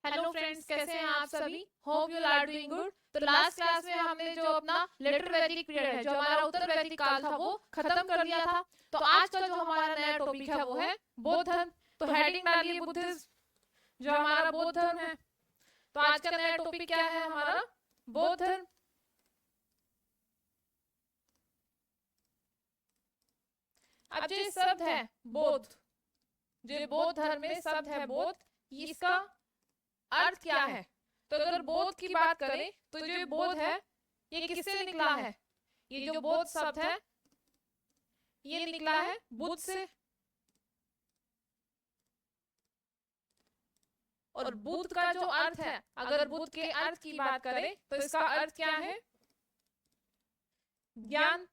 Hello friends, कैसे हैं आप सभी? Hope you are doing good. तो लास्ट क्लास में हमने जो अपना लेटर वैदिक पीरियड है, जो हमारा उत्तर वैदिक काल था, वो खत्म कर दिया था। तो आज का जो हमारा नया टॉपिक है वो है बौद्ध धर्म। तो हेडिंग डालिए बुद्धिज्म, जो हमारा बौद्ध धर्म है। तो आज का नया टॉपिक क्या है हमारा? बौद्ध धर्म। अब जो शब्द है बौद्ध, जो बौद्ध धर्म में शब्द है बौद्ध, इसका अर्थ क्या है? तो अगर बौद्ध की बात करें तो जो बौद्ध है ये किससे निकला है? ये जो बौद्ध शब्द है ये निकला है बुद्ध से। और बुद्ध का जो अर्थ है, अगर बुद्ध के अर्थ की बात करें तो इसका अर्थ क्या है? ज्ञान।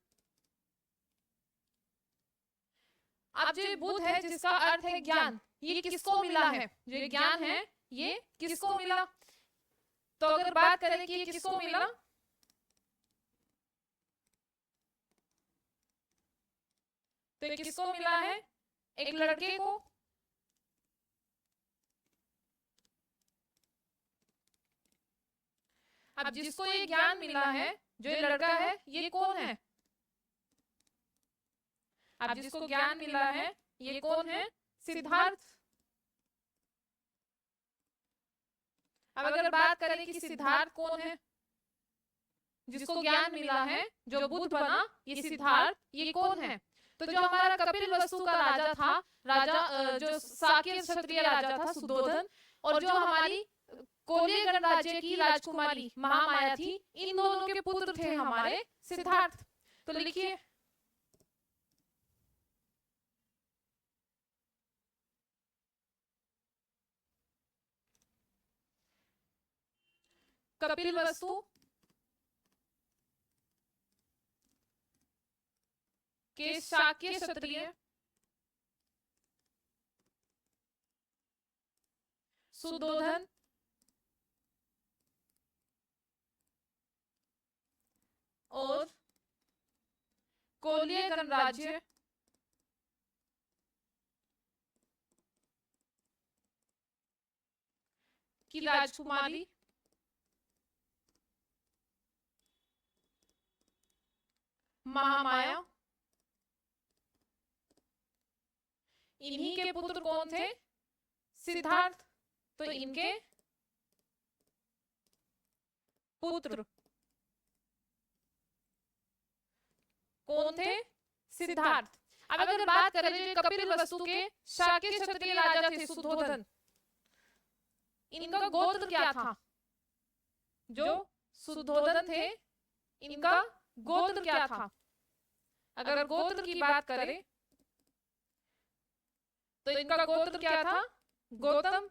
अब जो बुद्ध है जिसका अर्थ है ज्ञान, ये किसको मिला है? जो ज्ञान है ये किसको मिला? तो अगर बात करें कि ये किसको मिला, तो ये किसको मिला है? एक लड़के को। अब जिसको ये ज्ञान मिला है, जो ये लड़का है, ये कौन है? अब जिसको ज्ञान मिला है ये कौन है? सिद्धार्थ। अब अगर बात करें कि सिद्धार्थ कौन है, जिसको ज्ञान मिला है, जो बुद्ध बना, ये सिद्धार्थ, ये कौन है? तो जो हमारा कपिल वस्तु का राजा था, राजा जो शाक्य क्षत्रिय राजा था सुद्धोधन, और जो हमारी कोल्य गणराज्य की राजकुमारी महामाया थी, इन दोनों के पुत्र थे हमारे सिद्धार्थ। तो लिखिए कपिल वस्तु के शाक्य क्षत्रिय सुद्धोधन और कोल्य गणराज्य की राजकुमारी महामाया, इन्हीं के पुत्र कौन थे? सिद्धार्थ। तो इनके पुत्र कौन थे? सिद्धार्थ। अब अगर बात करें जो कपिल वस्तु के शाक्य क्षत्रिय राजा थे सुद्धोधन, इनका गोत्र क्या था? जो सुद्धोधन थे इनका गोत्र क्या था? अगर गोत्र की बात करें तो इनका गोत्र क्या था? गौतम।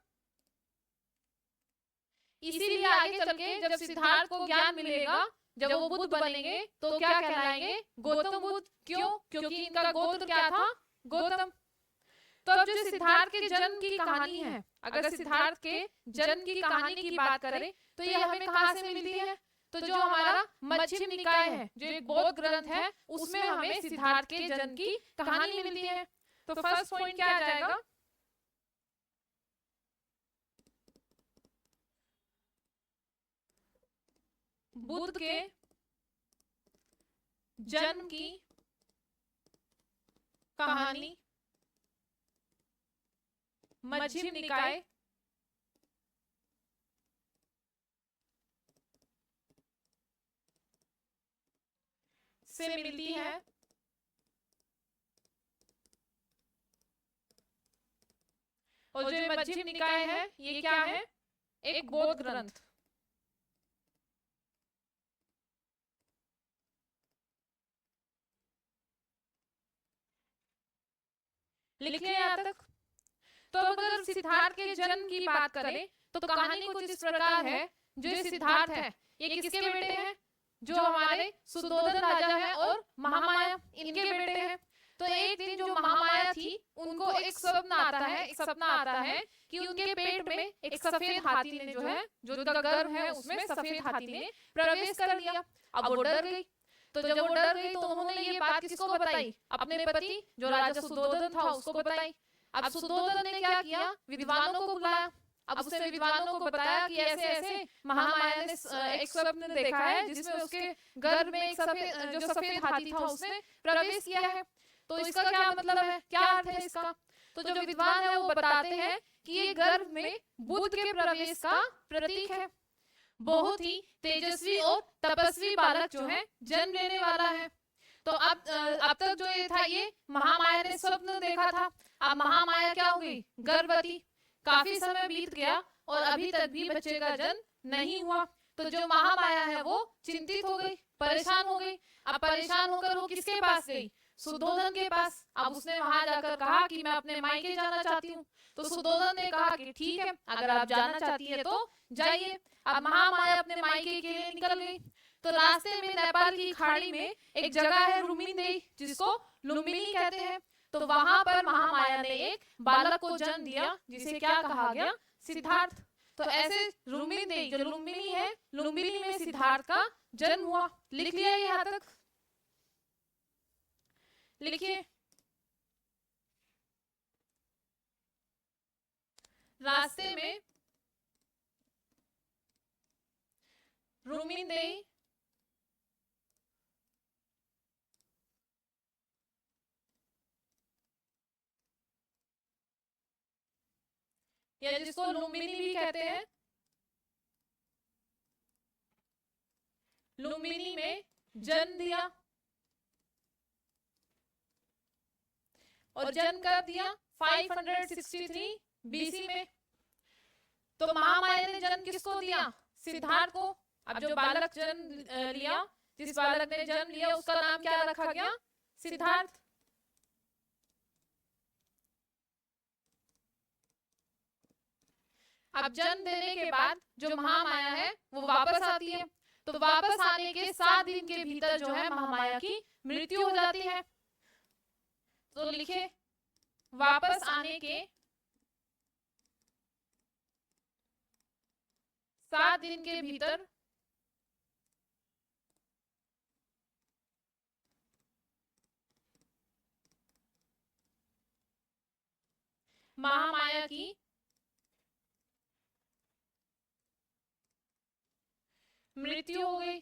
इसीलिए आगे चल के जब सिद्धार्थ को ज्ञान मिलेगा, जब वो बुद्ध बनेंगे, तो क्या कहलाएंगे? गौतम बुद्ध। क्यों? क्योंकि इनका गोत्र क्या था? गौतम। तो अब जो सिद्धार्थ के जन्म की कहानी है, अगर सिद्धार्थ के जन्म की कहानी की बात करें तो ये हमें कहां से मिलती है? तो जो हमारा मध्यम निकाय है, जो एक बौद्ध ग्रंथ है, उसमें हमें सिद्धार्थ के जन्म की कहानी मिलती है। तो फर्स्ट पॉइंट क्या आ जाएगा? बुद्ध के जन्म की कहानी मध्यम निकाय से मिलती है। और जो मध्यम निकाय है ये क्या है? एक बौद्ध ग्रंथ। लिख लिया यहाँ तक? तो अगर सिद्धार्थ के जन्म की बात करें तो कहानी कुछ इस प्रकार है। जो सिद्धार्थ है ये किसके बेटे हैं? जो हमारे सुद्धोधन राजा है और महामाया, इनके बेटे हैं। तो एक दिन जो महामाया थी उनको एक सपना आता है कि उनके पेट में एक सफेद हाथी ने जो है, जो उनका गर्भ है उसमें सफेद हाथी ने प्रवेश कर लिया। अब वो डर गई। तो जब वो डर गई तो उन्होंने ये बात किसको बताई? अपने पति जो राजा सुद्धोधन था उसको बताई। अब सुद्धोधन ने क्या किया? विद्वानों को बुलाया अब उसने विद्वानों को बताया कि ऐसे ऐसे महामाया ने एक स्वप्न देखा है जिसमें उसके गर्भ में एक सफेद जो सफेद हाथी था उसने प्रवेश किया है। तो इसका क्या मतलब है, क्या अर्थ है इसका? तो जो विद्वान है वो बताते हैं कि ये गर्भ में बुद्ध के प्रवेश का प्रतीक है। बहुत ही तेजस्वी और तपस्वी बालक जो है जन्म लेने वाला है। तो अब तक जो ये था, ये महामाया ने स्वप्न देखा था। अब महामाया क्या हो गई, गर्भवती। काफी समय बीत गया और अभी तक भी बच्चे का जन्म नहीं हुआ। तो जो महामाया है वो चिंतित हो गई, परेशान हो गई। अब परेशान होकर वो किसके पास गई, सुद्धोधन के पास। अब उसने वहां जाकर कहा कि मैं अपने मायके जाना चाहती हूँ। तो सुद्धोधन ने कहा कि ठीक है, अगर आप जाना चाहती है तो जाइए। अब महामाया अपने मायके के लिए निकल गई। तो रास्ते में नेपाल की खाड़ी में एक जगह है रुमिनदेई, जिसको लुम्बिनी कहते हैं। तो वहां पर महामाया ने एक बालक को जन्म दिया जिसे क्या कहा गया, सिद्धार्थ। तो ऐसे रुमिनदेई जो लुम्बिनी है, लुम्बिनी में सिद्धार्थ का जन्म हुआ। लिख लिया यहाँ तक, लिखिए। रास्ते में रुमिनदेई या जिसको लुम्बिनी भी कहते हैं, लुम्बिनी में जन्म दिया। और जन्म कब दिया, 563 बीसी में। तो महामाया ने जन्म किसको दिया, सिद्धार्थ को। अब जो बालक जन्म लिया, जिस बालक ने जन्म लिया उसका नाम क्या रखा गया, सिद्धार्थ। अब जन्म देने के बाद जो महामाया है वो वापस आती है। तो वापस आने के 7 दिन के भीतर जो है महामाया की मृत्यु हो जाती है। तो लिखे, वापस आने के 7 दिन के भीतर महामाया की मृत्यु हो गई।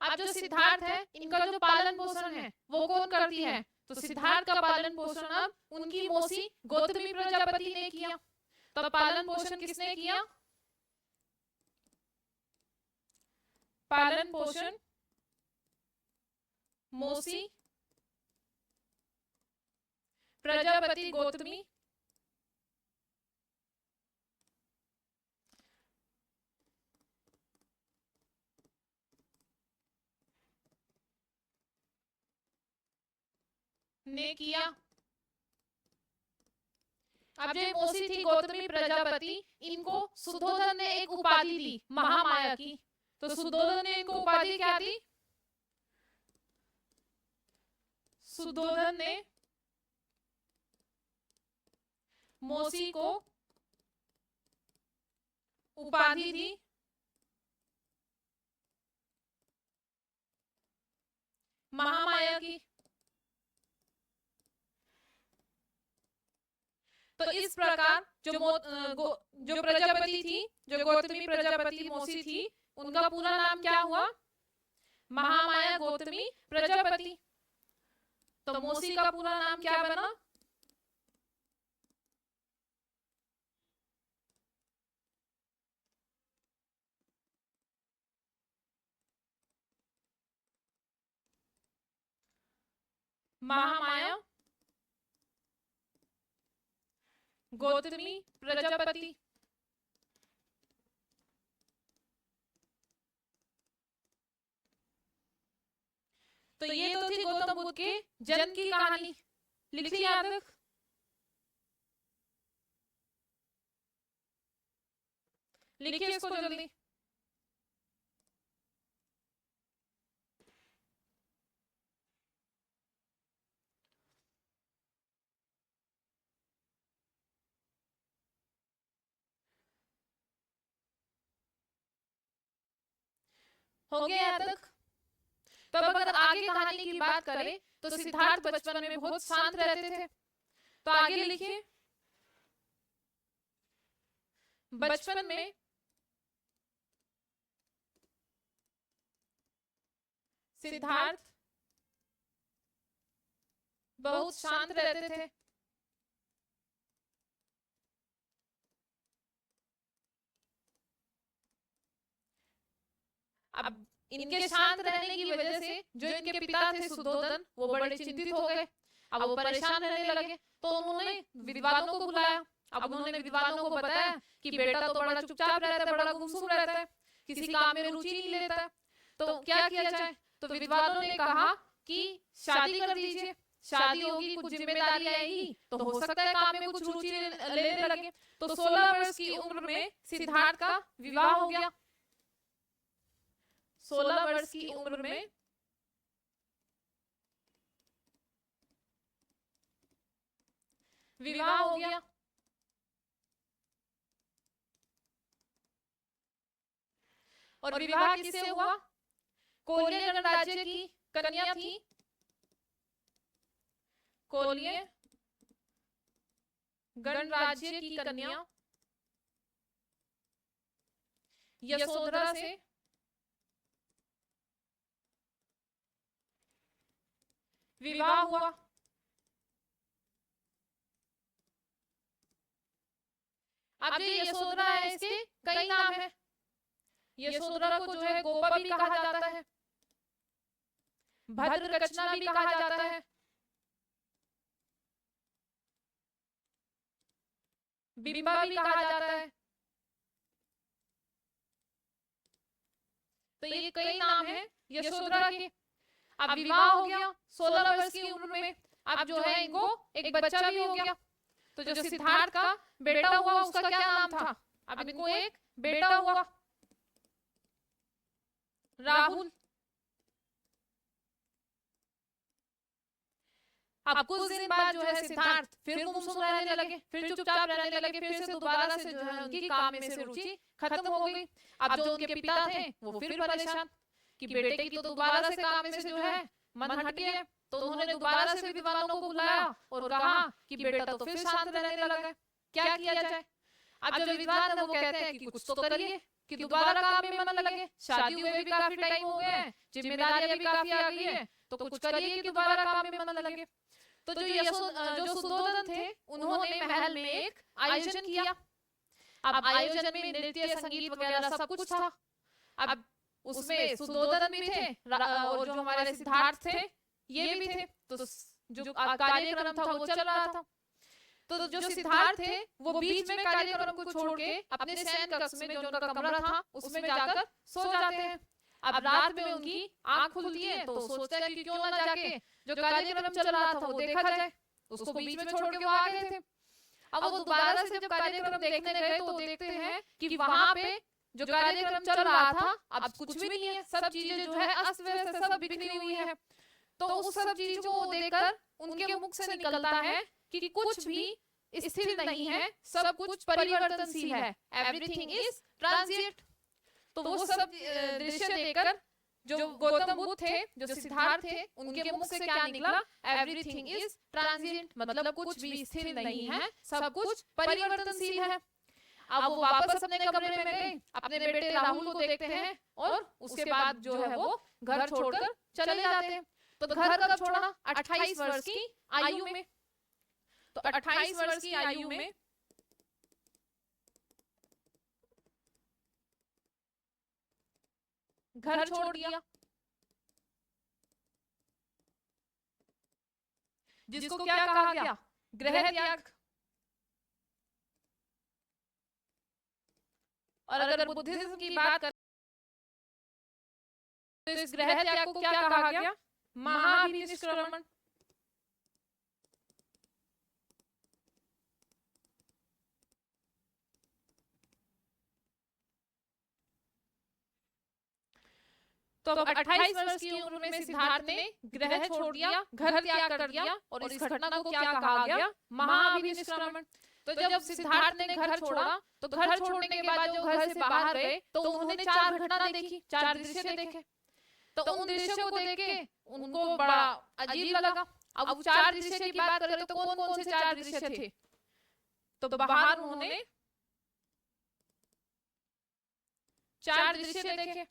अब जो सिद्धार्थ है, इनका जो पालन पोषण है वो कौन करती है, तो सिद्धार्थ का पालन पोषण अब उनकी मौसी गौतमी प्रजापति ने किया। तो पालन पोषण किसने किया, पालन पोषण मौसी प्रजापति गौतमी ने किया। अब जो मौसी थी गौतमी प्रजापति, इनको सुद्धोधन ने एक उपाधि दी महामाया की। तो सुद्धोधन ने इनको उपाधि क्या दी, सुद्धोधन ने मौसी को उपाधि दी महामाया की। तो इस प्रकार जो प्रजापति थी, जो गौतमी प्रजापति मौसी थी, उनका पूरा नाम क्या हुआ, महामाया गौतमी प्रजापति। तो मौसी का पूरा नाम क्या बना, महामाया गौतमी प्रजापति। तो ये तो थी गौतम बुद्ध के जन्म की कहानी। लिख लिया याद रख, लिखिए इसको जल्दी। हो गया याद तक। तो अब अगर आगे आगे कहानी की बात करें तो सिद्धार्थ बचपन में बहुत शांत रहते थे। तो आगे लिखिए, बचपन में सिद्धार्थ बहुत शांत रहते थे। अब इनके शांत रहने की वजह से जो इनके पिता थे सुद्धोधन, वो बड़े चिंतित हो गए। अब वो परेशान रहने लगे, तो उन्होंने विद्वानों को बुलाया। अब उन्होंने विद्वानों को बताया कि बेटा तो बड़ा चुपचाप रहता है, बड़ा गुमसुम रहता है, किसी काम में रुचि नहीं लेता है, तो क्या किया जाए। तो विद्वानों ने कहा कि शादी कर दीजिए, शादी होगी, कुछ जिम्मेदारी आएगी, तो हो सकता है काम में कुछ रुचि लेने लगे। तो 16 वर्ष की उम्र में सिद्धार्थ का विवाह हो गया। 16 वर्ष की उम्र में विवाह हो गया। और विवाह किससे हुआ? कोलिय गणराज्य की कन्या थी, कोलिय गणराज्य की कन्या यशोधरा से विवाह हुआ। अब ये यशोधरा है, इसके कई नाम है। यशोधरा को जो है गोपा भी कहा जाता है, भद्रकचना भी कहा जाता है, बिंबा भी कहा जाता है। तो ये कई नाम है यशोधरा के। अब विवाह हो गया 16 वर्ष की उम्र में। अब जो है इनको एक बच्चा भी हो गया। तो जो सिद्धार्थ का बेटा हुआ उसका क्या नाम था? अब इनको एक बेटा हुआ, राहुल। अब कुछ दिन बाद जो है सिद्धार्थ फिर गुमसुम रहने लगे, फिर चुपचाप रहने लगे, फिर से दोबारा से जो है उनकी काम में से रुचि खत्म हो गई। अब जो उनके पिता थे वो फिर परेशान कि बेटे की तो दोबारा से काम में से जो है मन हट गया। तो उन्होंने दोबारा से विद्वानों को बुलाया और कहा कि बेटा तो फिर शांत रहने लगा, क्या किया जाए। अब जो विद्वान है वो कहते हैं कि कुछ तो करिए कि दोबारा काम में मन लगे, शादी हुए भी काफी टाइम हो गया है, जिम्मेदारियां भी काफी आ गई है, तो कुछ करिए कि दोबारा काम में मन लगे। तो जो सुद्धोधन थे उन्होंने महल में एक आयोजन किया। अब आयोजन में नृत्य, संगीत वगैरह सब कुछ था। अब उसमें सुद्धोधन भी थे और जो हमारे सिद्धार्थ थे ये भी थे। तो जो कार्यक्रम था वो चल रहा था। तो जो सिद्धार्थ थे वो बीच में कार्यक्रम को छोड़ के अपने शयन कक्ष में जो उनका कमरा था उसमें जाकर सो जाते हैं। अब रात में उनकी आंख खुलती है तो सोचते हैं कि क्यों ना जाके जो कार्यक्रम चल रहा था वो देखा जाए। उसको बीच में छोड़ के वो आ गए थे। अब वो दोबारा से जब कार्यक्रम देखने गए तो देखते हैं कि वहां पे जो कार्यक्रम चल रहा था अब कुछ भी नहीं है, सब चीजें जो है अस्त व्यस्त सब बिखरी हुई है। तो उस सब चीजों को देखकर उनके मुख से निकलता है कि कुछ भी स्थिर नहीं है, सब कुछ परिवर्तनशील है, एवरीथिंग इज ट्रांजिएंट। तो वो सब दृश्य देखकर जो गौतम बुद्ध थे, जो सिद्धार्थ थे, उनके मुख से क्या निकला? एवरीथिंग इज ट्रांजिएंट, मतलब कुछ भी स्थिर नहीं है, सब कुछ परिवर्तनशील है। अब वो वापस अपने कमरे में गए, अपने बेटे राहुल को देखते हैं और उसके बाद जो है वो घर छोड़कर चले जाते हैं। तो घर कब छोड़ा? 28 वर्ष की आयु में। तो 28 वर्ष की आयु में घर छोड़ दिया, जिसको क्या कहा गया? गृह त्याग। और अगर बुद्धिज्म की बात करें तो इस गृह त्याग को क्या कहा गया? महाभिनिष्क्रमण। तो अब 28 वर्ष की उम्र में सिद्धार्थ ने गृह छोड़ दिया, घर त्याग कर दिया और इस घटना को क्या कहा गया? महाभिनिष्क्रमण। तो जब सिद्धार्थ ने घर छोड़ा तो घर छोड़ने के बाद जो घर से बाहर गए तो उन्होंने 4 घटना देखी, 4 दृश्य देखे। तो उन दृश्यों को देख के उनको अजीब लगा। अब चार दृश्य की बात करें तो कौन कौन से चार दृश्य थे? तो बाहर उन्होंने चार दृश्य देखे।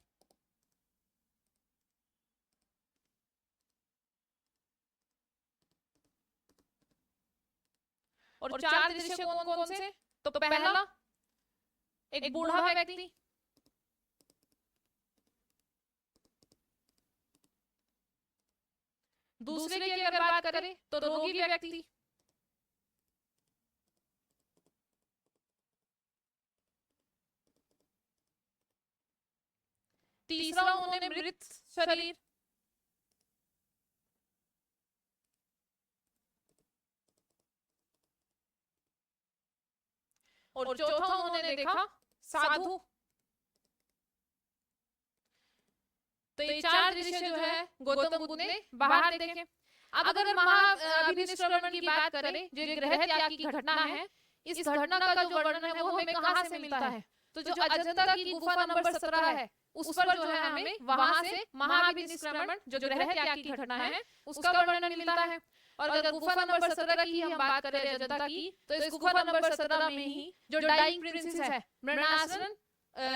और चार दृश्य कौन कौन से? तो पहला, एक बूढ़ा व्यक्ति, दूसरे की अगर बात करें तो रोगी व्यक्ति, तीसरा उन्होंने मृत शरीर, और चौथा उन्होंने देखा साधु। तो ये चार दृश्य जो है गौतम बुद्ध ने बाहर देखे। अब अगर महाभिनिष्क्रमण की बात करें, जो ग्रह त्याग की घटना है, इस घटना का जो वर्णन है वो हमें कहाँ से मिलता है? तो जो अजंता की गुफा नंबर 17 है, उस पर जो है हमें वहां से महाभिनिष्क्रमण जो ग्रह त्याग की घटना है उसका वर्णन मिलता है। और अगर गुफा नंबर 17 की हम बात करें अजंता की, तो इस गुफा नंबर 17 में ही जो डाइंग प्रिंसेस है, मरणासन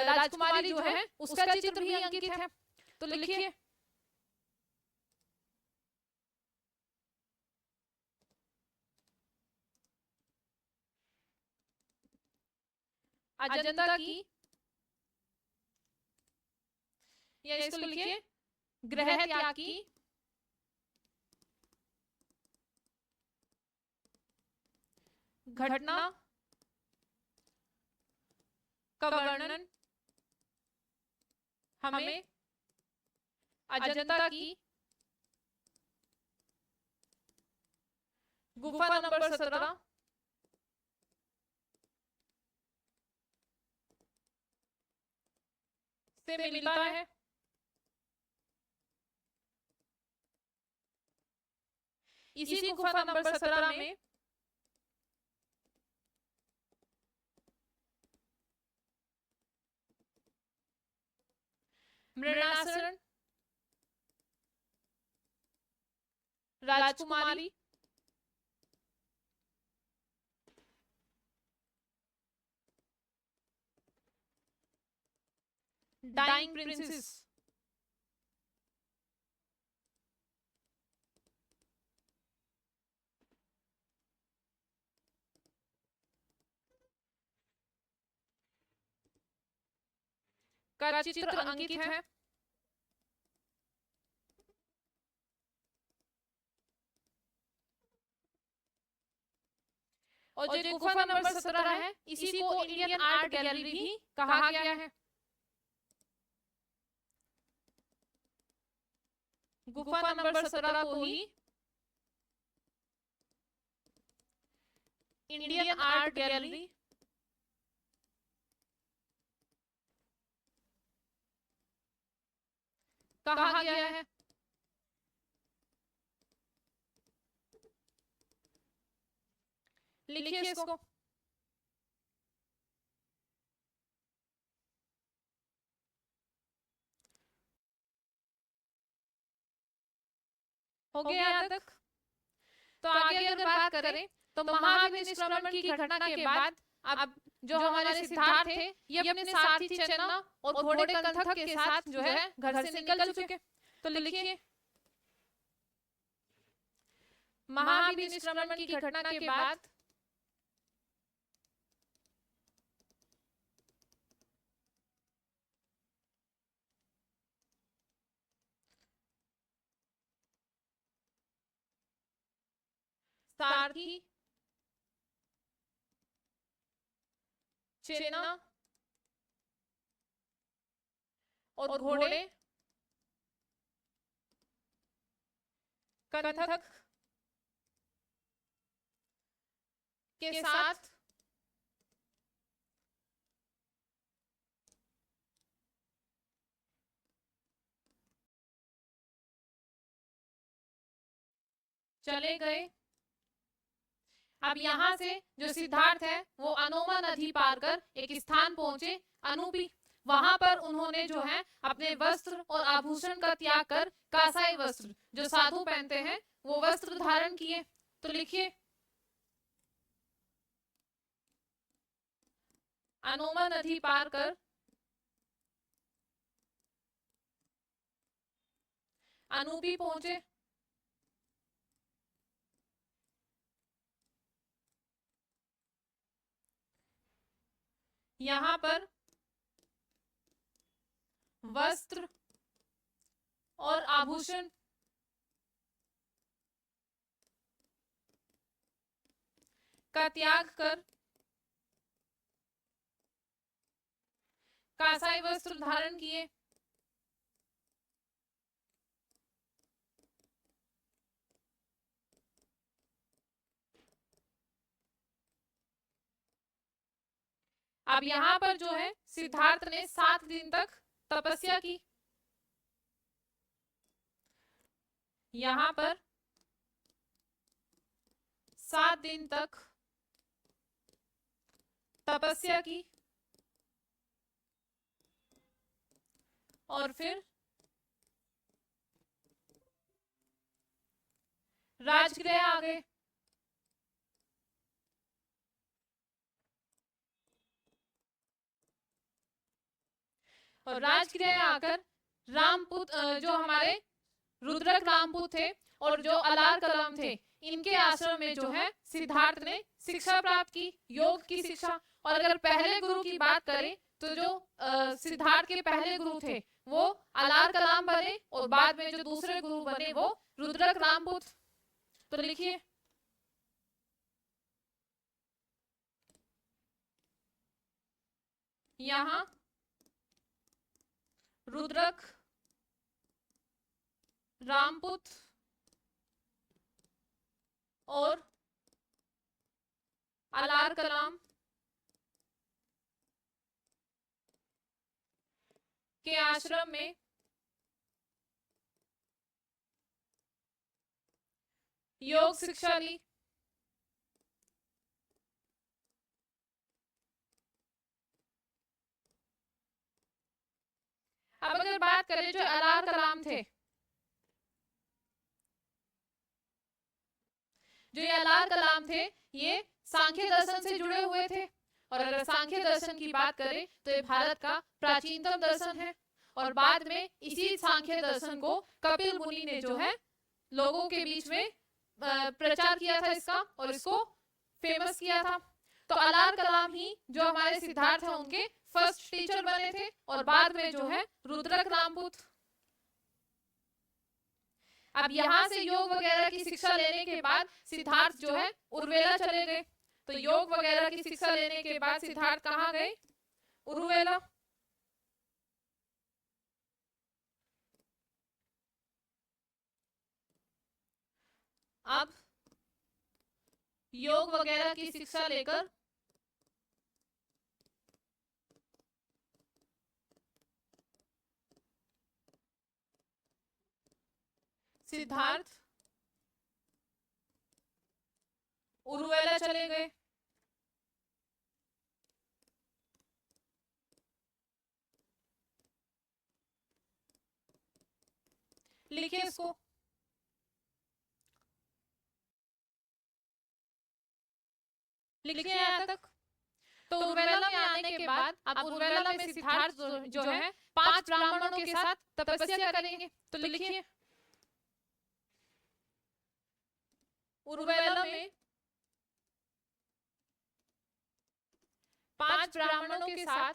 राजकुमारी जो है, उसका चित्र भी अंकित है। तो लिखिए, अजंता की, या इसको लिखिए ग्रह त्याग की घटना का वर्णन हमें अजंता की गुफा नंबर 17 से मिलता है। इसी गुफा नंबर 17 में मृणासन राजकुमारी डाइंग प्रिंसेस का चित्र अंकित है। और जो गुफा नंबर 17 है, इसी को इंडियन आर्ट गैलरी भी कहा गया है। गुफा नंबर 17 को ही इंडियन आर्ट गैलरी कहा गया है। लिखिए इसको, हो गया यहाँ तक? तो आगे अगर बात करें तो महाभिनिष्क्रमण की घटना के बाद अब जो हमारे सिद्धार्थ थे, ये अपने सारथी चेन्ना और घोड़े कंथक के साथ जो है घर से निकल चुके। तो लिखिए, महाभिनिष्क्रमण की घटना के बाद सारथी चेन्ना और घोड़े कंथक के साथ चले गए। अब यहाँ से जो सिद्धार्थ है वो अनोमा नदी पार कर एक स्थान पहुंचे, अनुपी। वहां पर उन्होंने जो है अपने वस्त्र और आभूषण का त्याग कर कासाई वस्त्र जो साधु पहनते हैं वो वस्त्र धारण किए। तो लिखिए अनोमा नदी पार कर अनूपी पहुंचे। यहां पर वस्त्र और आभूषण का त्याग कर कासाई वस्त्र धारण किए। अब यहां पर जो है सिद्धार्थ ने 7 दिन तक तपस्या की। यहां पर 7 दिन तक तपस्या की और फिर राजगृह आ गए। और राजगृह आकर रामपुत जो हमारे रुद्रक रामपुत थे और जो अलार कलाम थे इनके आश्रम में जो है सिद्धार्थ ने शिक्षा प्राप्त की, योग की शिक्षा। और अगर पहले गुरु की बात करें तो जो सिद्धार्थ के पहले गुरु थे वो अलार कलाम बने और बाद में जो दूसरे गुरु बने वो रुद्रक रामपुत। तो लिखिए यहां रुद्रक रामपुत और अलार कलाम के आश्रम में योग शिक्षा ली। अब अगर बात करें जो अलार कलाम थे, जो ये अलार कलाम थे ये सांख्य दर्शन से जुड़े हुए थे। और अगर सांख्य दर्शन की बात करें तो ये भारत का प्राचीनतम दर्शन है। और बाद में इसी सांख्य दर्शन को कपिल मुनि ने जो है लोगों के बीच में प्रचार किया था इसका और इसको फेमस किया था। तो अलार कलाम ही जो हमारे सिद्धार्थ हैं उनके फर्स्ट टीचर बने थे और बाद में जो है रुद्रक रामपुत। अब यहाँ से योग वगैरह की शिक्षा लेने के बाद सिद्धार्थ जो है उर्वेला चले गए। तो योग वगैरह की शिक्षा लेने के बाद सिद्धार्थ कहाँ गए? उर्वेला। अब योग वगैरह की शिक्षा लेकर सिद्धार्थ उर्वेला चले गए। लिखिए इसको लिखिए यहाँ तक। तो उर्वेला में आने के बाद अब उर्वेला में सिद्धार्थ जो है 5 ब्राह्मणों के साथ तपस्या करेंगे। तो लिखिए उर्वेला में 5 ब्राह्मणों के साथ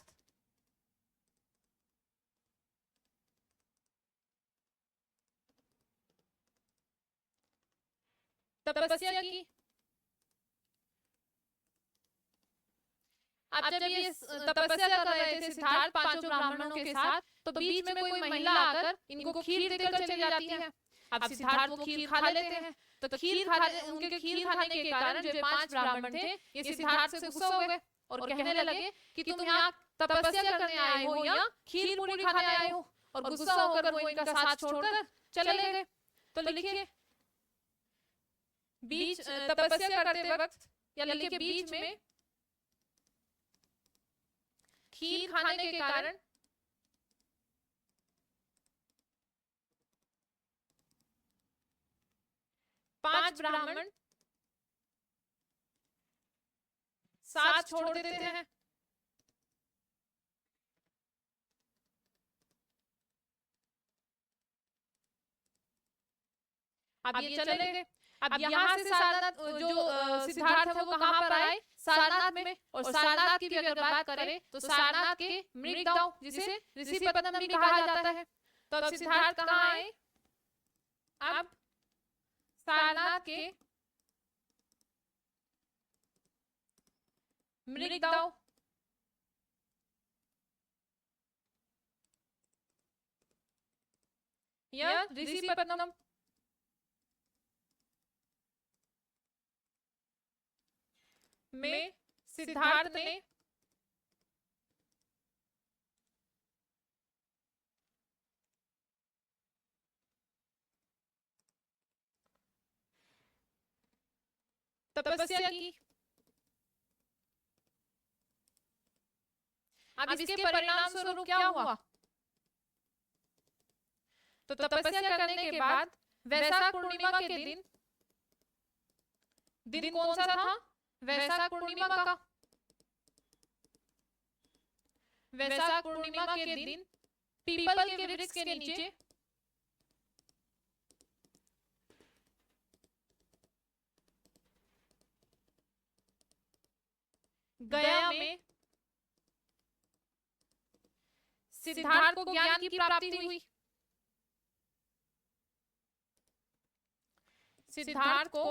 तपस्या की। अब जब ये तपस्या कर रहे थे सिद्धार्थ 5 ब्राह्मणों के साथ तो बीच में कोई महिला आकर इनको खीर देकर चली जाती है। अब सिद्धार्थ वो खीर खा लेते हैं। तो उनके खीर खाने के कारण जो 5 ब्राह्मण थे ये सिद्धार्थ से गुस्सा हो गए और कहने लगे कि तुम यहाँ तपस्या करने आए हो या खीर पूरी खाने आए हो। और गुस्सा होकर वो इनका साथ छोड़कर चले गए। तो लिखिए बीच तपस्या करते वक्त या लिखिए बीच में खीर खाने के कारण 5 ब्राह्मण 7 छोड़ देते हैं। अब ये चले गए। अब यहाँ से सारनाथ जो सिद्धार्थ है वो कहाँ पर आए? सारनाथ में। और सारनाथ की भी अगर बात करें तो सारनाथ के मृगदाव, जिसे ऋषिपत्तनम भी कहा जाता है, तो अब सिद्धार्थ कहाँ आए? अब सारनाथ के मृगदाव या ऋषिपत्तनम में सिद्धार्थ ने तपस्या की। अब इसके परिणाम स्वरूप क्या हुआ? तो तपस्या करने के बाद वैशाख पूर्णिमा के दिन कौन सा था? वैशाख पूर्णिमा का। वैशाख पूर्णिमा के दिन पीपल के वृक्ष के नीचे गया में सिद्धार्थ को ज्ञान की प्राप्ति हुई। सिद्धार्थ को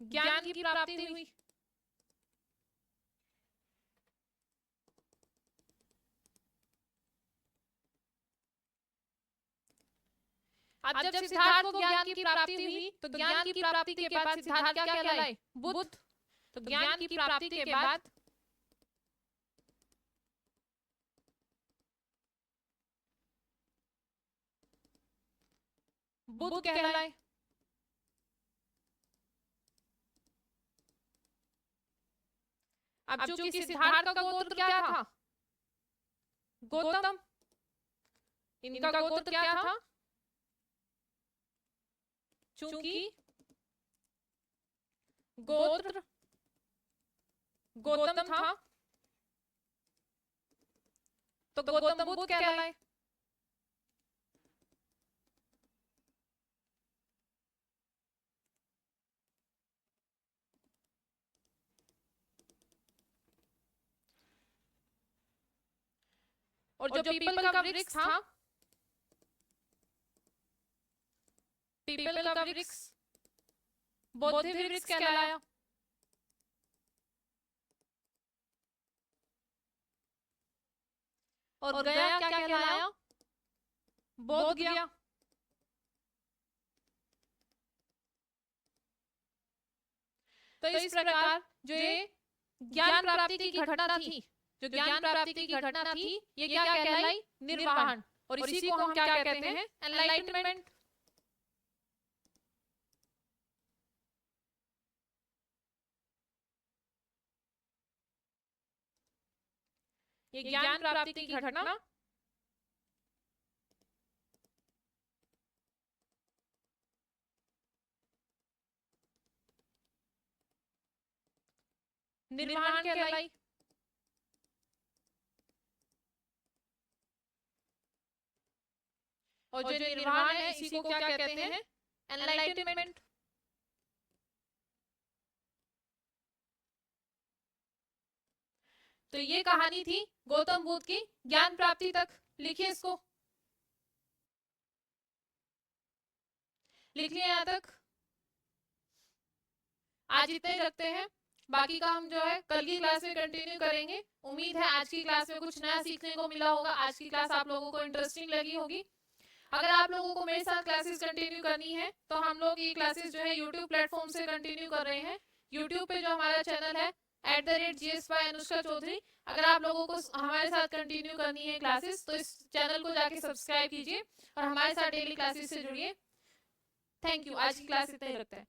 ज्ञान की प्राप्ति हुई। अब जब सिद्धार्थ को ज्ञान की प्राप्ति हुई तो ज्ञान की प्राप्ति के बाद सिद्धार्थ क्या कहलाए? बुद्ध। तो ज्ञान की प्राप्ति के बाद बुद्ध कहलाए। अब चूंकि सिद्धार्थ का गोत्र क्या था? गौतम। इनका गोत्र क्या था? चूंकि गोत्र गौतम था तो गौतम बुद्ध कहलाए। और जो पीपल का वृक्ष था, पीपल का वृक्ष बोधि वृक्ष कहलाया। और गया क्या कहलाया? बोध गया। तो इस प्रकार जो ये ज्ञान प्राप्ति की घटना थी, जो ज्ञान प्राप्ति की घटना थी, ये क्या कहलाई? निर्वाण। और इसी को हम क्या कहते हैं? एनलाइटमेंट। ये ज्ञान प्राप्ति की घटना निर्वाण कहलाई। और जो निर्वाण है इसी को क्या कहते हैं? एनलाइटमेंट। तो ये कहानी थी गौतम बुद्ध की ज्ञान प्राप्ति तक। लिखिए इसको, लिख लिया यहाँ तक। आज इतना ही रखते हैं, बाकी का हम जो है कल की क्लास में कंटिन्यू करेंगे। उम्मीद है आज की क्लास में कुछ नया सीखने को मिला होगा। आज की क्लास आप लोगों को इंटरेस्टिंग लगी होगी। अगर आप लोगों को मेरे साथ क्लासेस कंटिन्यू करनी है तो हम लोग ये क्लासेस जो है यूट्यूब प्लेटफॉर्म से कंटिन्यू कर रहे हैं। यूट्यूब पे जो हमारा चैनल है @GS by अनुष्का चौधरी, अगर आप लोगों को हमारे साथ कंटिन्यू करनी है क्लासेस तो इस चैनल को जाके सब्सक्राइब कीजिए और हमारे साथ डेली क्लासेस से जुड़िए। Thank you. आज की क्लास इतना ही रखते हैं।